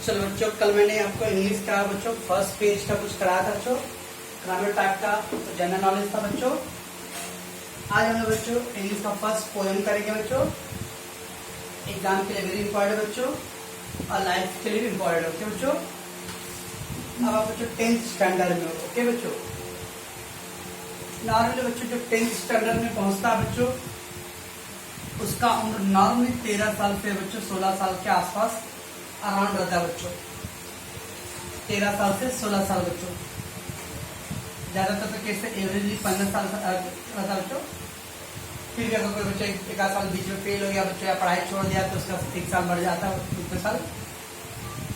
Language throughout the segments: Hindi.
चलो बच्चों, कल मैंने आपको इंग्लिश का बच्चों फर्स्ट पेज का कुछ कराया था बच्चों, ग्रामर टाइप का जनरल नॉलेज था बच्चों। आज हम लोग बच्चों इंग्लिश का फर्स्ट पोएम करेंगे बच्चों। एग्जाम के लिए वेरी इंपॉर्टेंट बच्चों और लाइफ के लिए भी इंपॉर्टेंट ओके बच्चों। अब आप बच्चों 10th स्टैंडर्ड में हो ओके बच्चों। नॉर्मली बच्चों जो 10th स्टैंडर्ड में पहुंचता है बच्चों, उसका उम्र नॉर्मली 13 साल से बच्चों 16 साल के आसपास अराउंड रहता है बच्चों। 13 साल से 16 साल बच्चों। ज्यादातर तो कैसे एवरेजली 15 साल रहता है बच्चों। फिर भी अगर कोई बच्चा एक आध साल बीच में फेल हो गया बच्चों या पढ़ाई छोड़ दिया तो उसका 1 साल बढ़ जाता है, 2 साल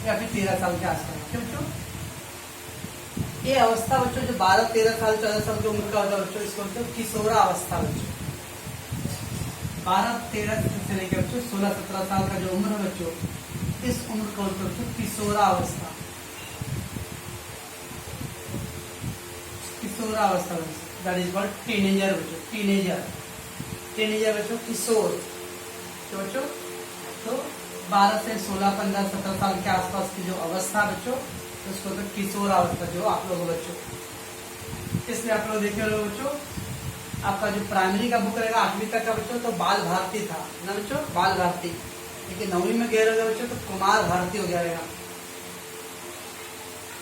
या फिर 13 साल के आसपास क्यों बच्चों। ये अवस्था बच्चों जो 12, 13 साल, 14 साल की उम्र का होता है बच्चों, इसको बोलते हैं किशोरा अवस्था बच्चों। 12, 13 से लेकर बच्चों 16, 17 साल का जो उम्र है बच्चों, इस उम्र को बोलते हैं किशोरा अवस्था। किशोरा अवस्था दैट इज कॉल्ड टीनेजर बच्चों। टीनेजर बच्चों किशोर तो बच्चों। तो 12 से 16, 15, 17 साल के आसपास की जो अवस्था बच्चों, उसको तो किशोर अवस्था जो आप लोग बच्चों। इसलिए आप लोग देखे लोग बच्चों, आपका जो प्राइमरी का बुक रहेगा 8वीं तक का बच्चों तो बाल भारती था ना बच्चों, बाल भारती। लेकिन 9वीं में गए रहेगा बच्चों तो कुमार भारती हो जाएगा।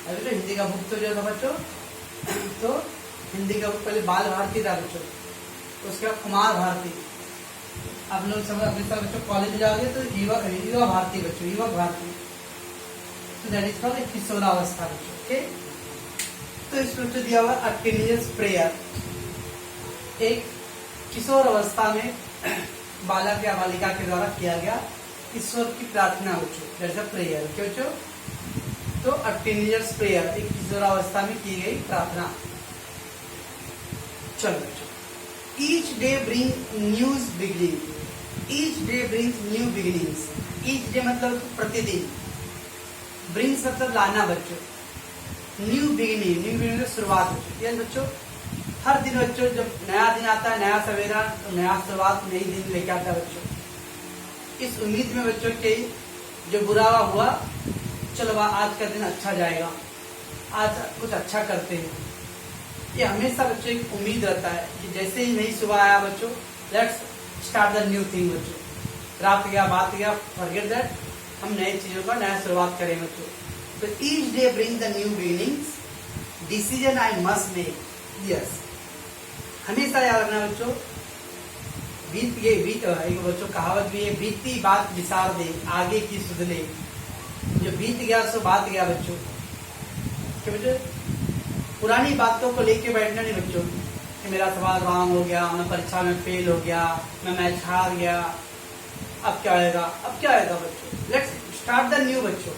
अभी तो हिंदी का बुक तो जो था बच्चों, तो हिंदी का बुक पहले बाल भारती था बच्चों, तो उसके बाद कुमार भारती। आप लोग सब अभी तक बच्चों कॉलेज में जाओगे तो युवा भारती बच्चों, युवक भारती। तो दैट इज कॉल्ड किशोरावस्था बच्चों ओके। तो इस बच्चों दिया हुआ अ टीनेजर्स प्रेयर। एक किशोर अवस्था में बालक या बालिका के द्वारा किया गया ईश्वर की प्रार्थना बच्चों, दैट्स अ प्रेयर ओके बच्चों। तो अ टीनेजर्स प्रेयर एक किशोरावस्था में की गई प्रार्थना। चलो बच्चों, each day bring news beginning. Each day brings new beginnings. Each day मतलब प्रतिदिन, ब्रिंग्स मतलब लाना बच्चों, न्यू बिगिनिंग शुरुआत बच्चों। यस बच्चों, हर दिन बच्चों जब नया दिन आता है, नया सवेरा, नया शुरुआत, नई दिन लेके आता है बच्चों। इस उम्मीद में बच्चों के जो बुरा हुआ, चलो आज का दिन अच्छा जाएगा, आज कुछ अच्छा करते हैं, ये हमेशा बच्चों एक उम्मीद रहता है कि जैसे ही नई सुबह आया बच्चों, let's start the new thing बच्चों। रात गया, बात गया, फॉरगेट दैट, हम नई चीजों का नया शुरुआत करें बच्चों। तो each day bring the new beginnings, decision I must make. Yes, हमेशा याद रखना बच्चों, एक बच्चों कहावत भी है, बीती बात विसार दे, आगे की सुध ले। जो बीत गया सो बात गया बच्चों। क्या बच्चों, पुरानी बातों को लेके बैठना नहीं बच्चों कि मेरा सवाल रॉन्ग हो गया, मैं परीक्षा में फेल हो गया, मैं मैच हार गया, अब क्या आएगा, अब क्या आएगा बच्चों। लेट्स स्टार्ट द न्यू बच्चों।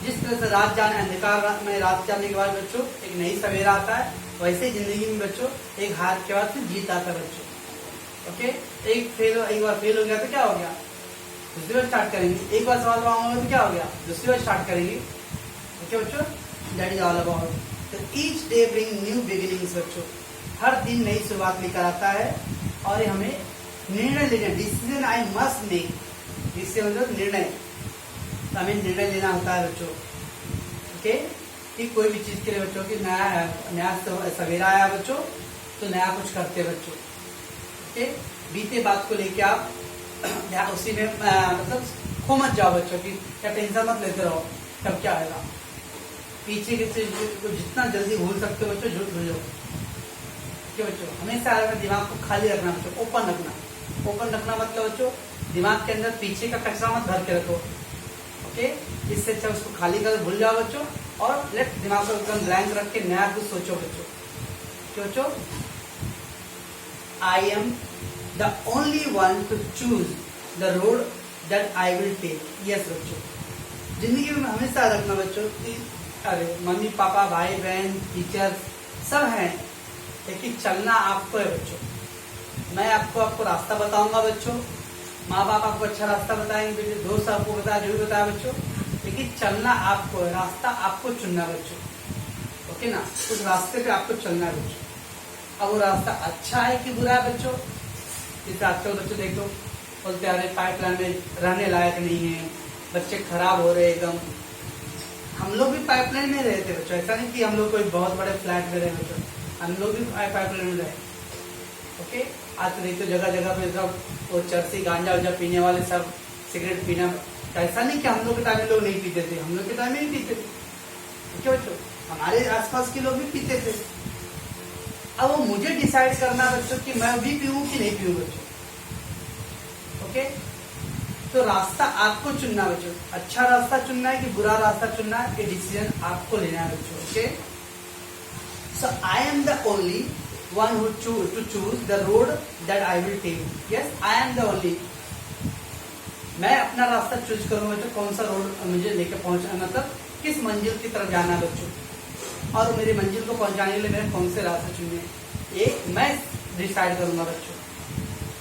जिस तरह से रात जाने, अंधकार में रात जाने के बाद बच्चों एक नई सवेरा आता है, वैसे जिंदगी में बच्चों एक हार के बाद फिर जीत आता है बच्चों ओके। एक बार फेल हो गया तो क्या हो गया, दूसरी बार स्टार्ट करेंगे। एक बार सवाल रॉन्ग होगा तो क्या हो गया, दूसरी बार स्टार्ट करेंगे ओके बच्चों। That is all about. तो each day bring new beginnings बच्चों, हर दिन नई शुरुआत लेकर आता है और हमें निर्णय लेना, decision I must make. Decision मतलब निर्णय, तो हमें निर्णय लेना होता है बच्चों ओके। कि कोई भी चीज के लिए बच्चों की नया सवेरा आया बच्चों तो नया कुछ करते बच्चों ओके। बीते बात को लेके आप उसी में मतलब खो मत जाओ बच्चों की, क्या टेंशन मत लेते रहो कब क्या आएगा। पीछे के चीज को जितना जल्दी भूल सकते हो बच्चों झूठ भूलो क्या बच्चों। हमेशा दिमाग को खाली रखना बच्चों, ओपन रखना। ओपन रखना मतलब बच्चों दिमाग के अंदर पीछे का कचरा मत भर के रखो ओके। इससे अच्छा उसको खाली कर भूल जाओ बच्चों और लेट दिमाग को एकदम ब्लैंक रख के नया कुछ सोचो बच्चों। क्यों बच्चों, I am the only one to choose the road that I will take. Yes बच्चों, जिंदगी में हमेशा रखना बच्चों कि अरे मम्मी पापा, भाई बहन, टीचर सब हैं, लेकिन चलना आपको है बच्चों। मैं आपको रास्ता बताऊंगा बच्चों, माँ बाप आपको अच्छा रास्ता बताएंगे, दोस्त आपको बताया, जो भी बताया बच्चों, लेकिन चलना आपको है, रास्ता आपको चुनना बच्चों ओके ना। उस रास्ते पे आपको चलना है बच्चों। अब वो रास्ता अच्छा है कि बुरा है बच्चों, जैसे आजकल बच्चों देखो बोलते अरे पाइपलाइन में रहने लायक नहीं है, बच्चे खराब हो रहे एकदम। हम लोग भी पाइपलाइन में रहे थे बच्चों, ऐसा नहीं कि हम लोग कोई बहुत बड़े फ्लैट में रहे बच्चों, हम लोग भी पाइपलाइन में रहे। ओके, आज तो नहीं तो जगह जगह पे सब वो चरसी गांजा उजा पीने वाले सब सिगरेट पीना। ऐसा नहीं कि हम लोग के टाइम में लोग नहीं पीते थे, हम लोग के टाइम में भी पीते थे। क्यों बच्चों, हमारे आसपास के लोग भी पीते थे। अब वो मुझे डिसाइड करना बच्चों कि मैं भी पीऊं कि नहीं पीऊं बच्चों। ओके, तो रास्ता आपको चुनना बच्चों, अच्छा रास्ता चुनना है कि बुरा रास्ता चुनना है, ये डिसीजन आपको लेना है बच्चों। Okay, so I am the only one who to choose the road that I will take. Yes, I am the only. मैं अपना रास्ता चूज करूंगा बच्चों, कौन सा रोड मुझे लेके पहुंचना, मतलब किस मंजिल की तरफ जाना बच्चों, और मेरी मंजिल को पहुंचाने के लिए मेरे कौन से रास्ते चुनने, ये मैं डिसाइड करूंगा बच्चों,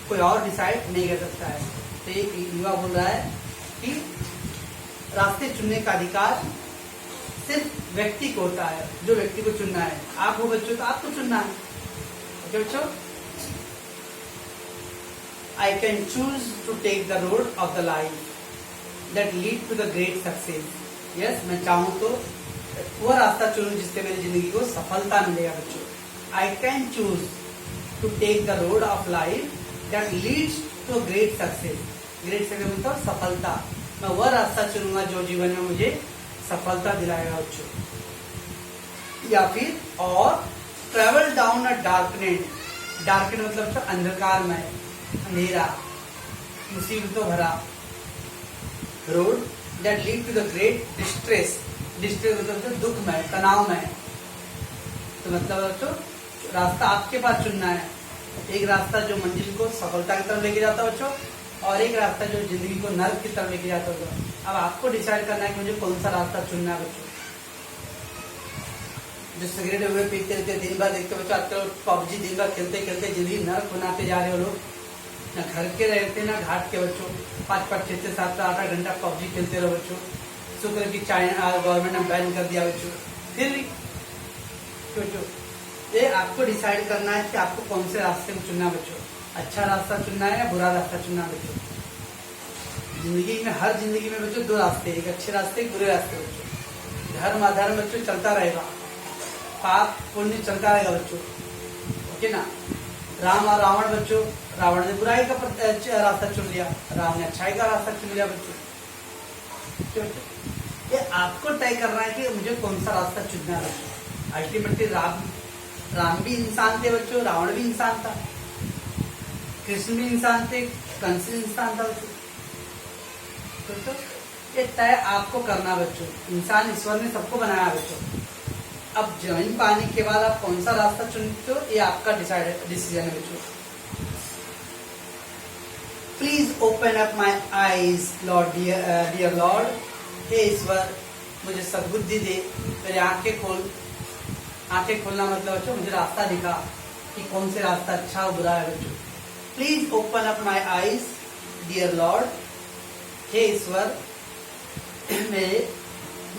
कोई और डिसाइड नहीं कर सकता है। तो एक युवा बोल रहा है कि रास्ते चुनने का अधिकार सिर्फ व्यक्ति को होता है, जो व्यक्ति को चुनना है। आप हो बच्चों तो आपको चुनना है। ओके बच्चों, I can choose to take the road of the life that lead to the great success. Yes, मैं चाहूँ तो वो रास्ता चुनूं जिससे मेरी जिंदगी को सफलता मिलेगा बच्चों। I can choose to take the road of life that leads to a great success. Great success मतलब सफलता। मैं वह रास्ता चुनूंगा जो जीवन में मुझे सफलता दिलाएगा बच्चों। या फिर और travel down a darknet, darknet मतलब अंधकार में, अंधेरा, मुसीबतों भरा road that lead to the great distress, distress मतलब दुख में, तनाव में। तो मतलब बच्चों रास्ता आपके पास चुनना है, एक रास्ता जो मंजिल को सफलता की तरफ लेके जाता है बच्चों, और एक रास्ता जो जिंदगी को नर्क की तरफ लेके जाता है। अब आपको डिसाइड करना है कि मुझे कौन सा रास्ता चुनना है बच्चों। जो सिगरेट वगैरह पीते रहते दिन भर, देखते बच्चों आजकल पबजी दिन भर खेलते खेलते जिंदगी नर्क बनाते जा रहे हो लोग। ना घर के रहते ना घाट के बच्चों, 5-5, 6-6, 7-8 घंटा पबजी खेलते रहो बच्चों। शुक्र की चाइना गवर्नमेंट ने बैन कर दिया बच्चों, फिर भी बच्चों ये आपको डिसाइड करना है कि आपको कौन से रास्ते को चुनना बच्चों, अच्छा रास्ता चुनना है या बुरा रास्ता चुनना बच्चों। जिंदगी में, हर जिंदगी में बच्चों दो रास्ते, एक अच्छे रास्ते एक बुरे रास्ते बच्चों। धर्म अधर्म बच्चों चलता रहेगा, पाप पुण्य चलता रहेगा बच्चों। ओके ना, राम और रावण बच्चों, रावण ने बुराई का रास्ता चुन लिया, राम ने अच्छाई का रास्ता चुन लिया बच्चों। ये आपको तय करना है कि मुझे कौन सा रास्ता चुनना है बच्चों। अल्टीमेटली राम भी इंसान थे बच्चों, रावण भी इंसान था, कृष्ण भी इंसान थे, कंस भी इंसान था बच्चों। तो ये तय आपको करना बच्चों। इंसान ईश्वर ने सबको बनाया बच्चों। अब जमीन पाने के बाद आप कौन सा रास्ता चुनते हो ये आपका डिसीजन है बच्चों। Please open up my eyes lord, dear lord, हे ईश्वर मुझे सद्बुद्धि दे, मेरी आंखें खोल। आंखें खोलना मतलब बच्चों मुझे रास्ता दिखा कि कौन से रास्ता अच्छा और बुरा है बच्चों। Please open up my eyes dear lord, हे ईश्वर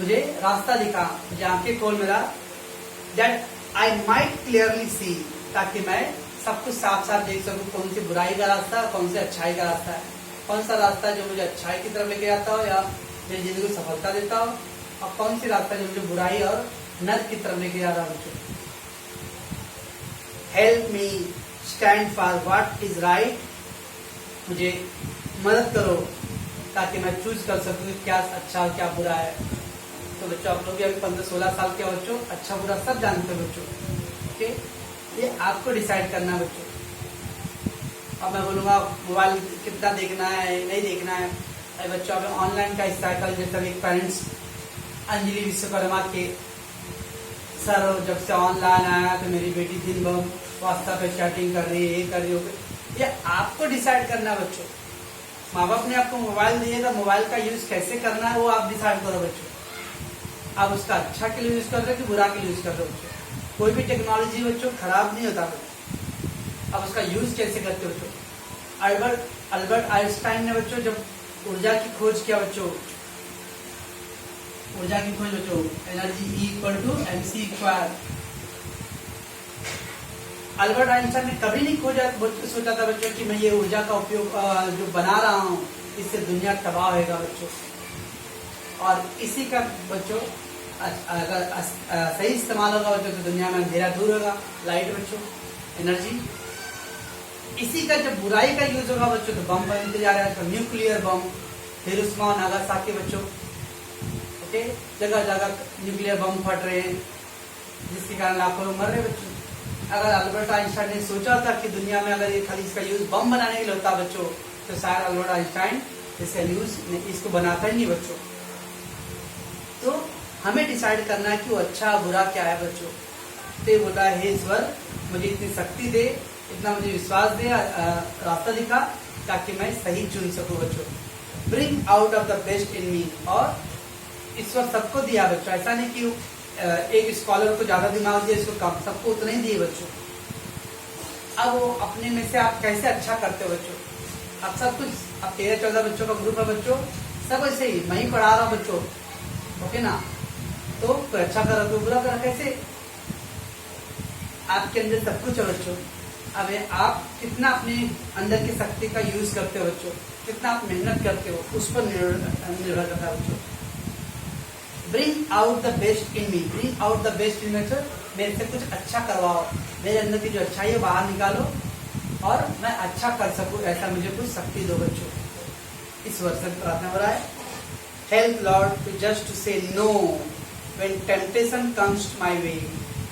मुझे रास्ता दिखा, मुझे आंखें खोल मेरा, that I might clearly see, ताकि मैं सब कुछ साफ साफ देख सकूं कौन सी बुराई का रास्ता है, कौन से अच्छाई का रास्ता है, कौन सा रास्ता जो मुझे अच्छाई की तरफ लेके जाता हो या मेरी जिंदगी को सफलता देता हो, और कौन सी रास्ता जो मुझे बुराई और नर्क की तरफ लेके जा रहा है। Help me stand for what is right, मुझे मदद करो ताकि मैं चूज कर सकूं कि क्या अच्छा और क्या बुरा है। तो बच्चों आप लोग भी अभी 15-16 साल के बच्चों अच्छा बुरा सब जानते हो बच्चों। ओके, ये आपको डिसाइड करना है बच्चों। अब मैं बोलूंगा मोबाइल कितना देखना है नहीं देखना है। अरे बच्चों अब ऑनलाइन का हिस्सा कल जैसे एक पेरेंट्स अंजलि विश्वकर्मा के सर जब से ऑनलाइन आया तो मेरी बेटी दिन भर व्हाट्सएप पे चैटिंग कर रही है, ये कर रही है। ये आपको डिसाइड करना है बच्चों। माँ बाप ने आपको मोबाइल दिए तो मोबाइल का यूज कैसे करना है वो आप डिसाइड करो बच्चों। आप उसका अच्छा के लिए यूज कर रहे हो कि बुरा के लिए यूज कर रहे हो बच्चों। कोई भी टेक्नोलॉजी बच्चों खराब नहीं होता बच्चों, आप उसका यूज कैसे करते हो बच्चों। अल्बर्ट आइंस्टाइन ने बच्चों जब ऊर्जा की खोज किया बच्चों, ऊर्जा की खोज बच्चों, एनर्जी E=mc²। अल्बर्ट आइंस्टाइन ने कभी नहीं सोचा था बच्चों कि मैं ये ऊर्जा का उपयोग जो बना रहा हूँ इससे दुनिया तबाह होगा बच्चों। और इसी का बच्चों अगर सही इस्तेमाल होगा बच्चों तो दुनिया में अंधेरा दूर होगा, लाइट बच्चों, एनर्जी। इसी का जब बुराई का यूज होगा बच्चों तो बम बनते जा रहा है, तो न्यूक्लियर बम, हिरोशिमा और नागासाकी बच्चों, ओके, जगह जगह न्यूक्लियर बम फट रहे हैं जिसके कारण लाखों लोग मर रहे बच्चों। अगर अल्बर्ट आइंस्टाइन ने सोचा था कि दुनिया में अगर ये खाली इसका यूज बम बनाने के लिए होता बच्चों तो शायद अल्बर्ट आइंस्टाइन इसका यूज इसको बनाता ही नहीं बच्चों। तो हमें डिसाइड करना है कि वो अच्छा बुरा क्या है बच्चों। तो ये बोला है, हे ईश्वर मुझे इतनी शक्ति दे, इतना मुझे विश्वास दे, रास्ता दिखा ताकि मैं सही चुन सकूं बच्चों। Bring out of the best in me. और ईश्वर सबको दिया बच्चों, ऐसा नहीं कि एक स्कॉलर को ज्यादा दिमाग दिया, इसको कम, सबको उतना ही दिए बच्चों। अब वो अपने में से आप कैसे अच्छा करते हो बच्चों। आप सब कुछ, अब 13-14 बच्चों का ग्रुप है बच्चों, सब ऐसे ही मैं ही पढ़ा रहा हूँ बच्चों, ओके ना। तो कोई अच्छा कर रहा तो बुरा कर, कैसे आपके अंदर सब कुछ है बच्चों। अब आप कितना अपने अंदर की शक्ति का यूज करते हो बच्चों, कितना आप मेहनत करते हो, उस पर निर्भर करता है बच्चों। Bring out the best in me. Bring out the best in me, मेरे से कुछ अच्छा करवाओ, मेरे अंदर की जो अच्छाई है बाहर निकालो और मैं अच्छा कर सकूं, ऐसा मुझे कुछ शक्ति दो बच्चों। इस वर्ष में प्रार्थना हो रहा है, help lord to just to say no when temptation comes my way.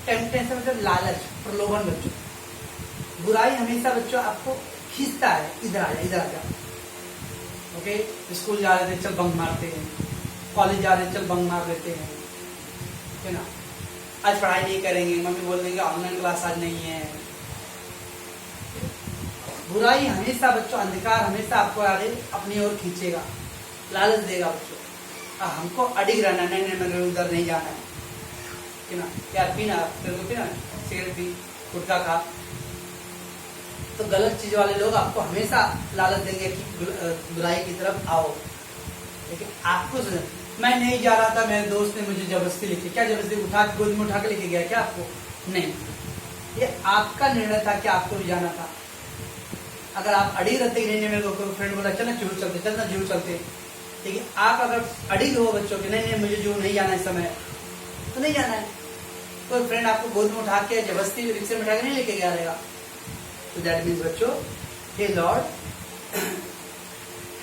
Temptation मतलब लालच, प्रलोभन बच्चों। बुराई हमेशा बच्चों आपको खींचता है, इधर आ जा, इधर आ जा, ओके। स्कूल जा रहे थे, चल बंक मारते हैं, कॉलेज जा रहे हैं, चल बंक मार लेते हैं, है ना। आज पढ़ाई नहीं करेंगे, मम्मी बोल देंगे ऑनलाइन क्लास आज नहीं है। बुराई हमेशा बच्चों, अंधकार हमेशा आपको आगे अपनी ओर खींचेगा, लालच देगा बच्चों। हमको अडिग रहना, नहीं मेरे उधर नहीं जाना है ना, यार पीना, तेरे को पीना सिगरेट पी, गुटखा खा। तो गलत चीज वाले लोग आपको हमेशा लालच देंगे कि बुराई की तरफ आओ। लेकिन आपको मैं नहीं जा रहा था, मेरे दोस्त ने मुझे जबरदस्ती लेके, क्या जबरदस्ती उठा के गोद में उठा के लेके गया क्या आपको? नहीं, ये आपका निर्णय था कि आपको भी जाना था। अगर आप अड़ी रहते नहीं, मेरे को फ्रेंड बोला चलना जूहू चलते, चलना जूहू चलते, लेकिन आप अगर अड़ी हो बच्चों के नहीं मुझे जूहू नहीं जाना इस समय, तो नहीं जाना है। कोई फ्रेंड आपको गोद में उठा के जबरदस्ती रिक्शे में उठा के नहीं लेके गया रहेगा। तो दैट मीन्स बच्चों, हे lord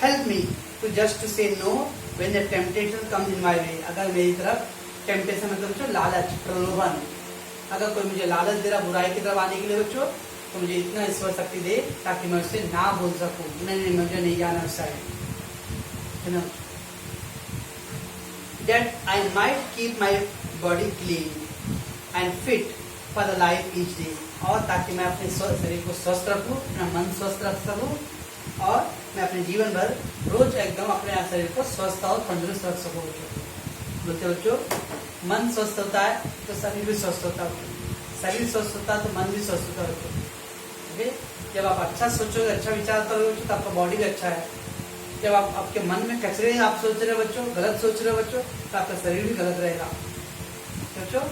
help me to just to say no when the temptation comes in my way. अगर मेरी तरफ टेम्पटेशन मतलब बच्चों लालच, प्रलोभन, अगर कोई मुझे लालच दे रहा बुराई की तरफ आने के लिए बच्चों, तो मुझे इतना ईश्वर शक्ति दे ताकि मैं उससे ना बोल सकूं, नहीं मुझे नहीं जाना उस साइड, है ना। That I might keep my body clean and fit for the life each day. और ताकि मैं अपने शरीर को स्वस्थ रखूं, अपना मन स्वस्थ रख सकूं और मैं अपने जीवन भर रोज एकदम अपने शरीर को स्वस्थ और तंदुरुस्त रख सकूं। बोलते बच्चों, मन स्वस्थ होता है तो शरीर भी स्वस्थ होता है, शरीर स्वस्थ होता है तो मन भी स्वस्थ होता है। ओके, जब आप अच्छा सोचोगे, अच्छा विचार करोगे तो आपका बॉडी भी अच्छा है। जब आप आपके मन में कचरे आप सोच रहे हो बच्चों, गलत सोच रहे हो बच्चों, तो आपका शरीर भी गलत रहेगा बच्चों।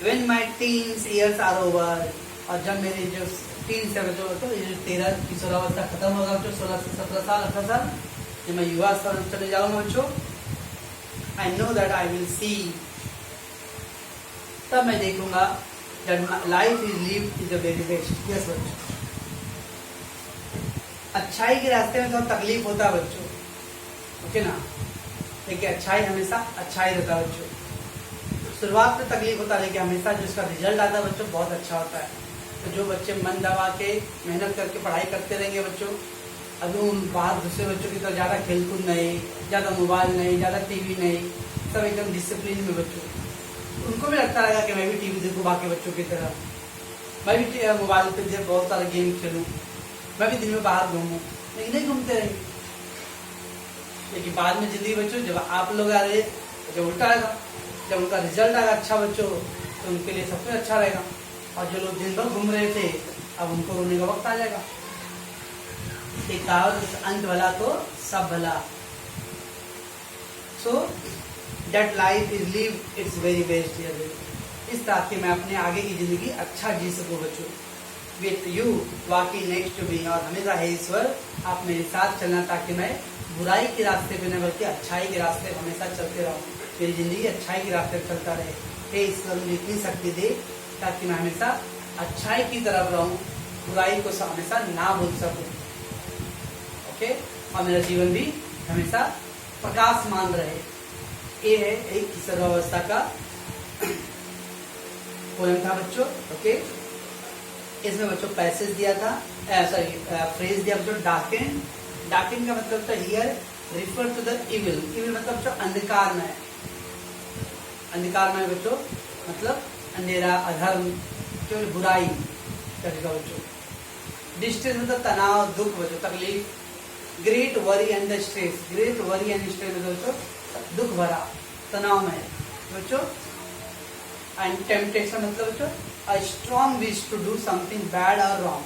When my teens years are over, और जब मेरे जो टीन से बच्चों तो 13 किशोरावस्था खत्म होगा बच्चों, 16 से 17 साल 18 साल, जब मैं युवा स्तर में चले जाऊंगा बच्चों, I know that I will see, तब मैं देखूंगा that life is lived is the very best. Yes बच्चों, अच्छाई के रास्ते में थोड़ा तकलीफ होता है बच्चों, ओके ना, लेकिन अच्छाई हमेशा अच्छाई रहता है बच्चों। शुरुआत में तकलीफ होता है लेकिन हमेशा जो इसका रिजल्ट आता है बच्चों बहुत अच्छा होता है। तो जो बच्चे मन दबा के मेहनत करके पढ़ाई करते रहेंगे बच्चों, अभी उन बाहर दूसरे बच्चों की तरह ज़्यादा खेलकूद नहीं, ज़्यादा मोबाइल नहीं, ज़्यादा टीवी नहीं, सब एकदम डिसिप्लिन में बच्चों, उनको भी लगता रहेगा कि मैं भी टीवी देखूँ बाकी बच्चों की तरह, मैं भी मोबाइल पर बहुत सारे गेम खेलूँ, मैं भी दिन में बाहर घूमूँ, लेकिन नहीं घूमते रहेंगे। लेकिन बाद में जिंदगी बच्चों जब आप लोग आ रहे, जब उल्टा आएगा, जब उनका रिजल्ट आएगा अच्छा बच्चों, तो उनके लिए सब कुछ अच्छा रहेगा। और जो लोग दिन भर घूम रहे थे, अब उनको रोने का वक्त आ जाएगा। एक कहावत, अंत भला तो सब भला। So that life is live it's very best. इस ताकि मैं अपने आगे की जिंदगी अच्छा जी सकूं बच्चों। With you walking next to me, और हमेशा हे ईश्वर आप मेरे साथ चलना ताकि मैं बुराई के रास्ते पे न बल्कि अच्छाई के रास्ते पे हमेशा चलते रहूं, मेरी जिंदगी अच्छाई के रास्ते पे चलता रहे। हे ईश्वर मुझे इतनी शक्ति दे ताकि मैं हमेशा अच्छाई की तरफ रहूं, बुराई को हमेशा ना भूल सकूं। ओके, और मेरा जीवन भी हमेशा प्रकाशमान रहे। ये है एक सर्वावस्था का पोएम था बच्चों। ओके, इसमें बच्चों पैसेज दिया था, फ्रेज दिया बच्चों डार्कन। डार्कन का मतलब था here refer to the evil. Evil मतलब बच्चों अंधकार में, अंधकार में बच्चों मतलब अंधेरा, अधर्म, केवल बुराई करेगा बच्चों। डिस्ट्रेस मतलब तनाव, दुख बच्चों, तकलीफ। Great worry and the stress, great worry and stress मतलब बच्चों दुख भरा, तनाव में बच्चों। एंड टेम्पटेशन मतलब बच्चों a strong wish to do something bad और रॉन्ग।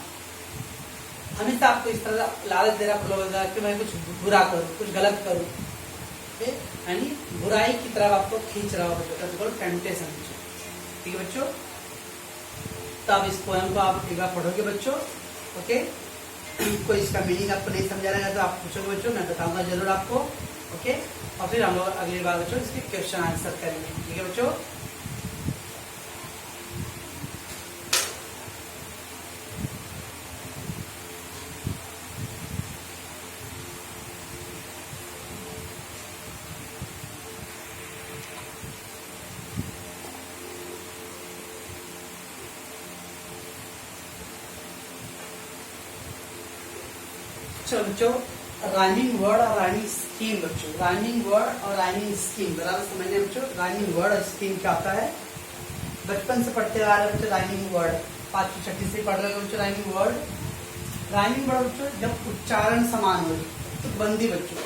हमेशा आपको इस तरह लालच दे रहा प्रलोभन कि मैं कुछ बुरा करूं, कुछ गलत करूं, यानी बुराई की तरफ आपको खींच रहा हो बच्चों, टेम्पटेशन। ठीक है बच्चों, तो आप इस पोएम को आप एक बार पढ़ोगे बच्चों। ओके, कोई इसका मीनिंग आपको नहीं समझा रहेगा तो आप पूछोगे बच्चों, मैं बताऊंगा जरूर आपको। ओके, और फिर हम लोग अगली बार बच्चों इसके क्वेश्चन आंसर करेंगे। ठीक है बच्चों, चलो बच्चों राइमिंग वर्ड और राइमिंग स्कीम बच्चों, राइमिंग वर्ड और राइमिंग स्कीम बराबर समझने बच्चों। राइमिंग वर्ड और स्कीम क्या होता है, बचपन से पढ़ते आ रहे बच्चों राइमिंग वर्ड, 5वीं 6वीं से पढ़ रहे बच्चों राइमिंग वर्ड। राइमिंग वर्ड बच्चों जब उच्चारण समान हो, तो बंदी बच्चों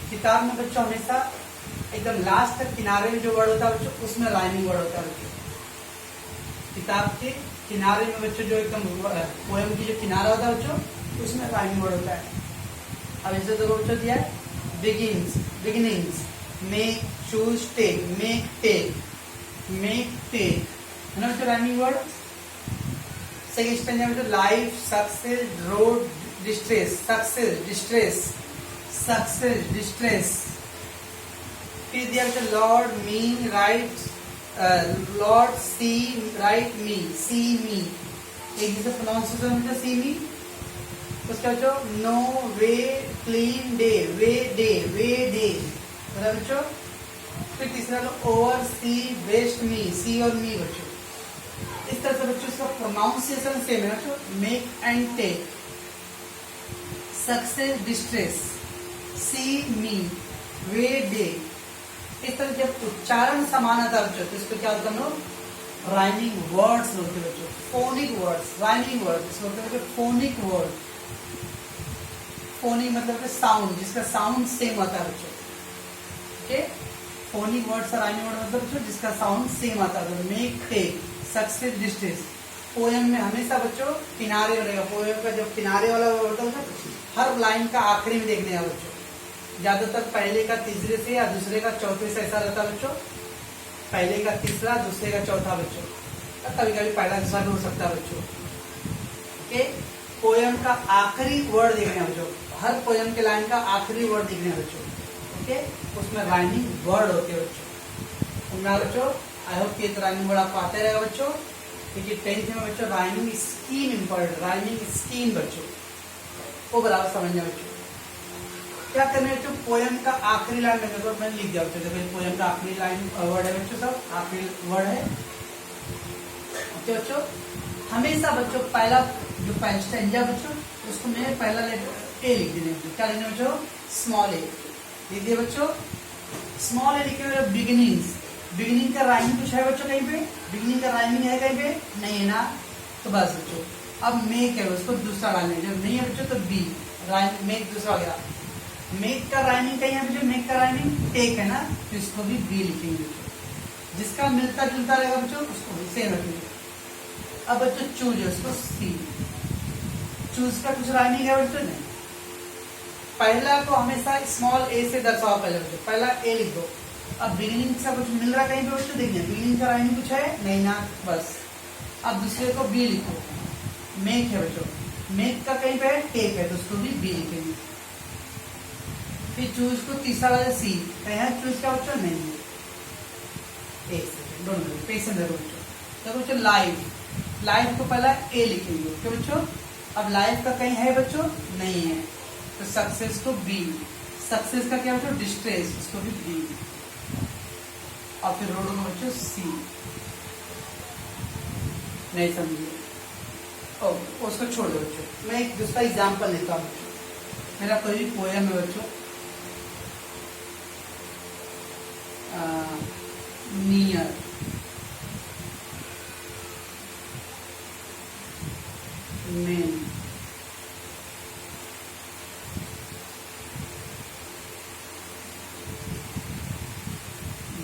किताब में बच्चों हमेशा एकदम लास्ट तक किनारे में जो वर्ड होता है बच्चों उसमें राइमिंग वर्ड होता है बच्चों। किताब के किनारे में बच्चों जो एकदम पोएम की जो किनारा होता है बच्चों उसमें राइमिंग वर्ड होता है। अब इसे तो बच्चों दिया है beginnings, beginnings, make, choose, take, make, take, है ना बच्चों राइमिंग वर्ड। सेकंड स्टेंजा में life, success, road, distress, success, distress, success, distress. फिर दिया बच्चों lord, mean, right, lord, see, right, me, see, me, एक जिसे प्रोनाउंसिएशन में सी, मी। उसका बच्चों no, way, clean, day, way, day, way, day, बच्चों। फिर तीसरा ओवर, सी, बेस्ट, मी, सी और मी बच्चों। इस तरह से बच्चों इसका प्रोनाउंसिएशन सेम है बच्चों, make and take, success, distress, see, me, way, day. इस तरह जब उच्चारण समान आता है बच्चों तो इसको क्या होता है हम लोग राइमिंग वर्ड्स बोलते हैं बच्चों, फोनिक वर्ड्स, राइमिंग वर्ड्स बोलते हैं बच्चों, फोनिक वर्ड। फोनिक मतलब साउंड, जिसका साउंड सेम आता है बच्चों। ओके, फोनिक वर्ड्स और राइमिंग वर्ड मतलब बच्चों जिसका साउंड सेम आता है। Make, take, success, distress. Poem में हमेशा बच्चों किनारे रहेगा, पोएम का जो किनारे वाला वर्ड होता है हर लाइन का आखिरी में देखने का बच्चों, ज्यादातर पहले का तीसरे से या दूसरे का चौथे से ऐसा रहता है बच्चों, पहले का तीसरा, दूसरे का चौथा बच्चों, कभी कभी पहला दूसरा भी हो सकता है बच्चों। ओके, पोएम का आखिरी वर्ड देखने बच्चों, हर पोएम के लाइन का आखिरी वर्ड देखने बच्चों। ओके, उसमें राइमिंग वर्ड होते हैं बच्चों। उम्मीद बच्चों आई होप कि राइमिंग वर्ड आपको आते रहेगा बच्चों, क्योंकि 10th में बच्चों rhyming scheme important, rhyming scheme बच्चों वो बराबर समझना बच्चों। क्या करना है बच्चों, पोएम का आखिरी लाइन में देखो मैंने लिख दिया बच्चों, देखो पोएम का आखिरी लाइन वर्ड है बच्चों, सब आखिरी वर्ड है। ओके बच्चों, हमेशा बच्चों पहला जो स्टैंजा बच्चों उसको मैं पहला लेटर ए लिख देना बच्चों। क्या लिखना बच्चों, स्मॉल ए लिख दिया बच्चों। स्मॉल ए लिखे हुए बिगिनिंग्स, बिगिनिंग का राइमिंग कुछ है बच्चों कहीं पे, बिगिनिंग का राइमिंग है कहीं पे नहीं है ना, तो बस बच्चों अब मेक है उसको दूसरा डालना, जब नहीं है बच्चों तो बी, राइमिंग मेक दूसरा हो गया। मेक का राइमिंग कहीं है बच्चों, मेक का राइमिंग टेक है ना, तो इसको भी बी लिखेंगे बच्चों। जिसका मिलता जुलता रहेगा बच्चों उसको भी सेम रखेंगे। अब बच्चों चूज है उसको सी, चूज का कुछ राइमिंग है बच्चों नहीं, पहला को हमेशा स्मॉल ए से दर्शाओ पहले बच्चों, पहला ए लिख दो। अब बिगिनिंग से कुछ मिल रहा कहीं पे बच्चों, देखिए बिगिनिंग का राइमिंग कुछ है नहीं ना, बस अब दूसरे को बी लिखो, मेक है बच्चों, मेक का कहीं पे टेक है तो उसको भी बी लिखेंगे। फिर चूज को तीसरा वाला सी, कहीं चूज का बच्चों नहीं है। एक सेकंड दोनों पेशेंट है बच्चों। तो बच्चों लाइफ, लाइफ को पहला ए लिखेंगे क्यों बच्चों, अब लाइफ का कहीं है बच्चों नहीं है तो सक्सेस को बी, सक्सेस का क्या बच्चों डिस्ट्रेस, उसको भी बी, और फिर रोड में बच्चों सी। नहीं समझिए उसको छोड़ दो बच्चों। मैं एक दूसरा एग्जाम्पल लेता हूँ बच्चों। मेरा कोई भी पोएम है बच्चों, नियर, मेन,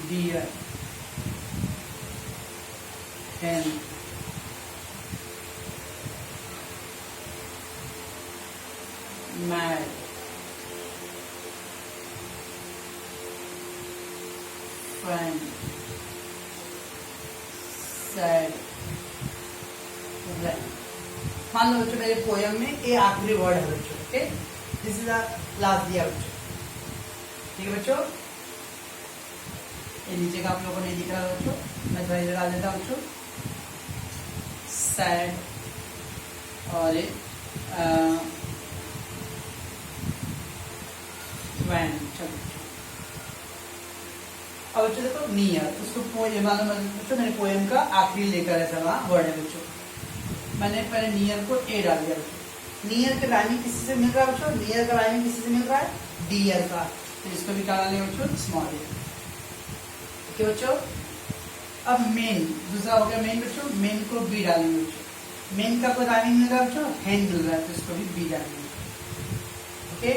डियर, हैन, मैड, फ्रेंड, सैड, रेड। मान लो बच्चों मेरे पोयम में ए आखिरी वर्ड है बच्चों। Okay, this is the last दिया बच्चों। ठीक है बच्चों, ये नीचे का आप लोगों को नहीं दिख रहा बच्चों, मैं थोड़ा इधर डाल देता हूँ बच्चों। सैड और अब बच्चों देखो नियर, उसको पोएम बच्चों मैंने पोएम का आखिरी लेकर ऐसा वहां वर्ड है बच्चों। मैंने पहले नियर को ए डाल दिया बच्चों। नियर का राइमिंग किसी से मिल रहा है बच्चों, नियर का राइमिंग किसी से मिल रहा है डियर का, तो इसको भी क्या डालेंगे बच्चों स्मॉल ए। ओके बच्चों, अब मेन दूसरा हो गया मेन बच्चों, मेन को बी डालेंगे बच्चों। मेन का कोई राइमिंग मिल रहा है बच्चों, हैंड मिल रहा है तो इसको भी बी डालेंगे। ओके,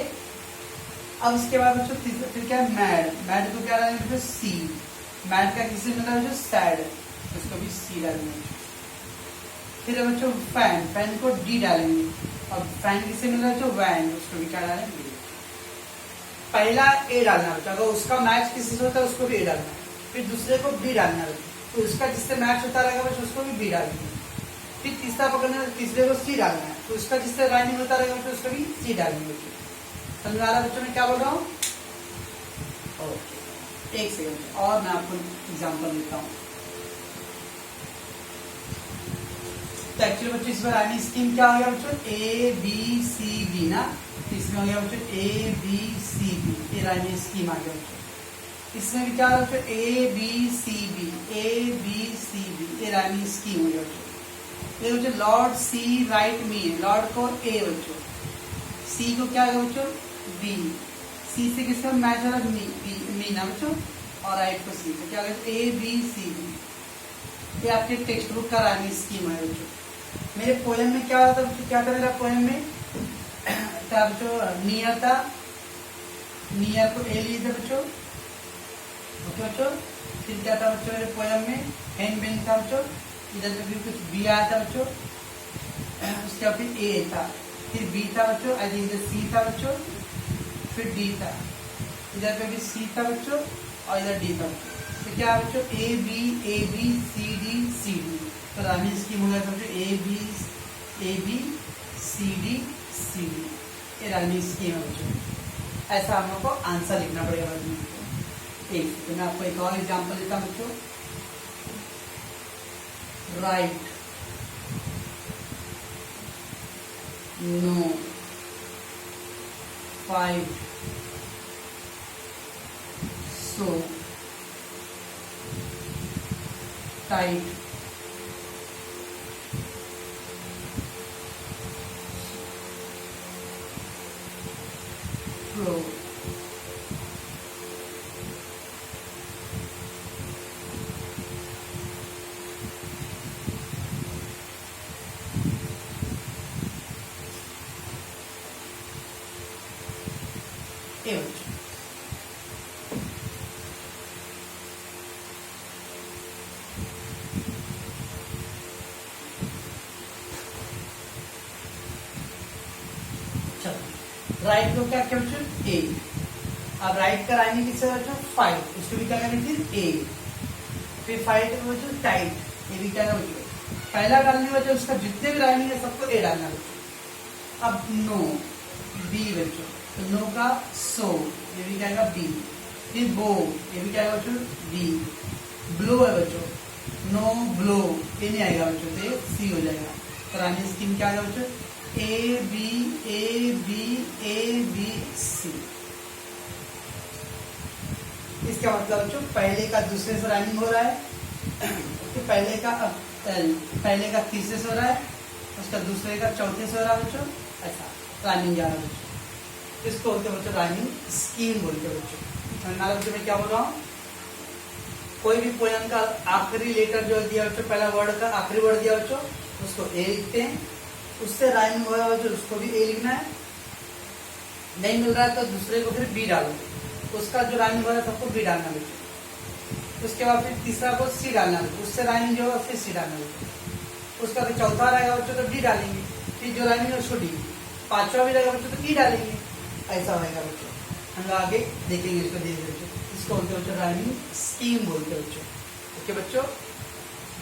अब इसके बाद बच्चों फिर क्या है मैड, मैड को क्या डालेंगे बच्चों सी, मैड का किसी में बच्चों सैड तो इसको भी सी डालेंगे। फिर बच्चों फैन, फैन को डी डालेंगे, और फैन किसे मिल रहा है बच्चों वैन, उसको भी क्या डालेंगे पहला ए डालना बच्चों, अगर उसका मैच किसी से होता है उसको भी ए डालना है। फिर दूसरे को बी डालना है तो उसका जिससे मैच होता रहेगा बच्चों उसको भी बी डालेंगे। फिर तीसरा पकड़ना है, तीसरे को सी डालना है तो उसका जिससे राइमिंग होता रहेगा बच्चों उसको भी सी डालेंगे बच्चों। समझ आ रहा बच्चों मैं क्या बोल रहा हूँ? ओके, एक सेकंड और मैं आपको एग्जांपल देता हूँ। तो एक्चुअली बच्चों इस बार राइमिंग स्कीम क्या हो गया बच्चों ए बी सी बी ना, तो इसमें हो गया बच्चों ए बी सी बी, ये राइमिंग स्कीम आ गया बच्चों। इसमें भी क्या बच्चों A B C B, A B C B, ये राइमिंग स्कीम हो गया बच्चों। ये बच्चों लॉर्ड सी राइट मी है, लॉर्ड को ए बच्चों, सी को क्या है बच्चों बी, सी से किसका मैच हो रहा है मी ना बच्चों, और राइट को सी से क्या ए बी सी बी। ये आपके टेक्स्ट बुक का राइमिंग स्कीम है बच्चों। मेरे पोएम में क्या होता है, क्या था मेरा पोएम में था बच्चों नियर था, नियर को ए लिए थे बच्चों। ओके बच्चों, फिर क्या था बच्चों मेरे पोएम में हैंड बेन था बच्चों, इधर पे भी कुछ बी आया था बच्चों, उसके बाद फिर ए था, फिर बी था बच्चों, इधर सी था बच्चों, फिर डी था, इधर पे भी सी था बच्चों और इधर डी था बच्चों। तो क्या है बच्चों ए बी सी डी, तो राइमिंग स्कीम हो गया बच्चों ए बी सी डी, ये राइमिंग स्कीम है बच्चों। ऐसा हम लोग को आंसर लिखना पड़ेगा बच्चों। एक तो मैं आपको एक और एग्जांपल देता हूं बच्चों। राइट, नो, फाइट, सो, टाइट, फ्लो, ए बच्चों। राइट को क्या क्या बच्चों ए, अब राइट का राइमिंग किससे बच्चों फाइट, उसको भी क्या करेंगे फिर ए, फिर फाइट को बच्चों टाइट, ये भी क्या है बच्चों पहला डालने बच्चों उसका जितने भी राइमिंग है सबको ए डालना बच्चों। अब नो बी बच्चों, तो नो का सो ये भी क्या आएगा बी। फिर बो ये भी क्या आएगा बच्चों बी। ब्लो है बच्चों, नो ब्लो ये नहीं आएगा बच्चों, तो ये सी हो जाएगा। तो राइमिंग स्कीम क्या आएगा बच्चों A B A B A B C. इसका मतलब बच्चों पहले का दूसरे से राइमिंग हो रहा है, तो पहले का तीसरे से हो रहा है, उसका दूसरे का चौथे से हो रहा है बच्चों, ऐसा राइमिंग जा रहा है बच्चों। इसको बोलते हैं बच्चों राइमिंग स्कीम बोलते हैं बच्चों। समझना बच्चों मैं क्या बोल रहा हूँ। कोई भी पोयम का आखिरी लेटर जो दिया बच्चों, पहला वर्ड का आखिरी वर्ड दिया बच्चों, उसको ए लिखते हैं। उससे राइमिंग हो रहा है बच्चों, उसको भी ए लिखना है। नहीं मिल रहा है तो दूसरे को फिर बी डालो, उसका जो राइमिंग हो रहा है सबको बी डालना बच्चों। उसके बाद फिर तीसरा को सी डालना बच्चों, उससे राइमिंग जो होगा फिर सी डालना बच्चों। उसका फिर चौथा रहेगा बच्चों तो डी डालेंगे, फिर जो राइमिंग है उसको डी। पांचवा भी रहेगा बच्चों तो ई डालेंगे, ऐसा होगा बच्चों। हम आगे देखेंगे इसको धीरे धीरे। इसको बोलते हैं बच्चों राइमिंग स्कीम बोलते हैं बच्चों। ओके बच्चों,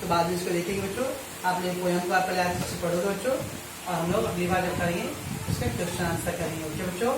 तो बाद में इसको देखेंगे बच्चों। आप लोग पोयम को पहले अच्छे से पढ़ोगे बच्चों, और हम लोग अगली बार जब करेंगे उसका क्वेश्चन आंसर करेंगे। ओके बच्चों।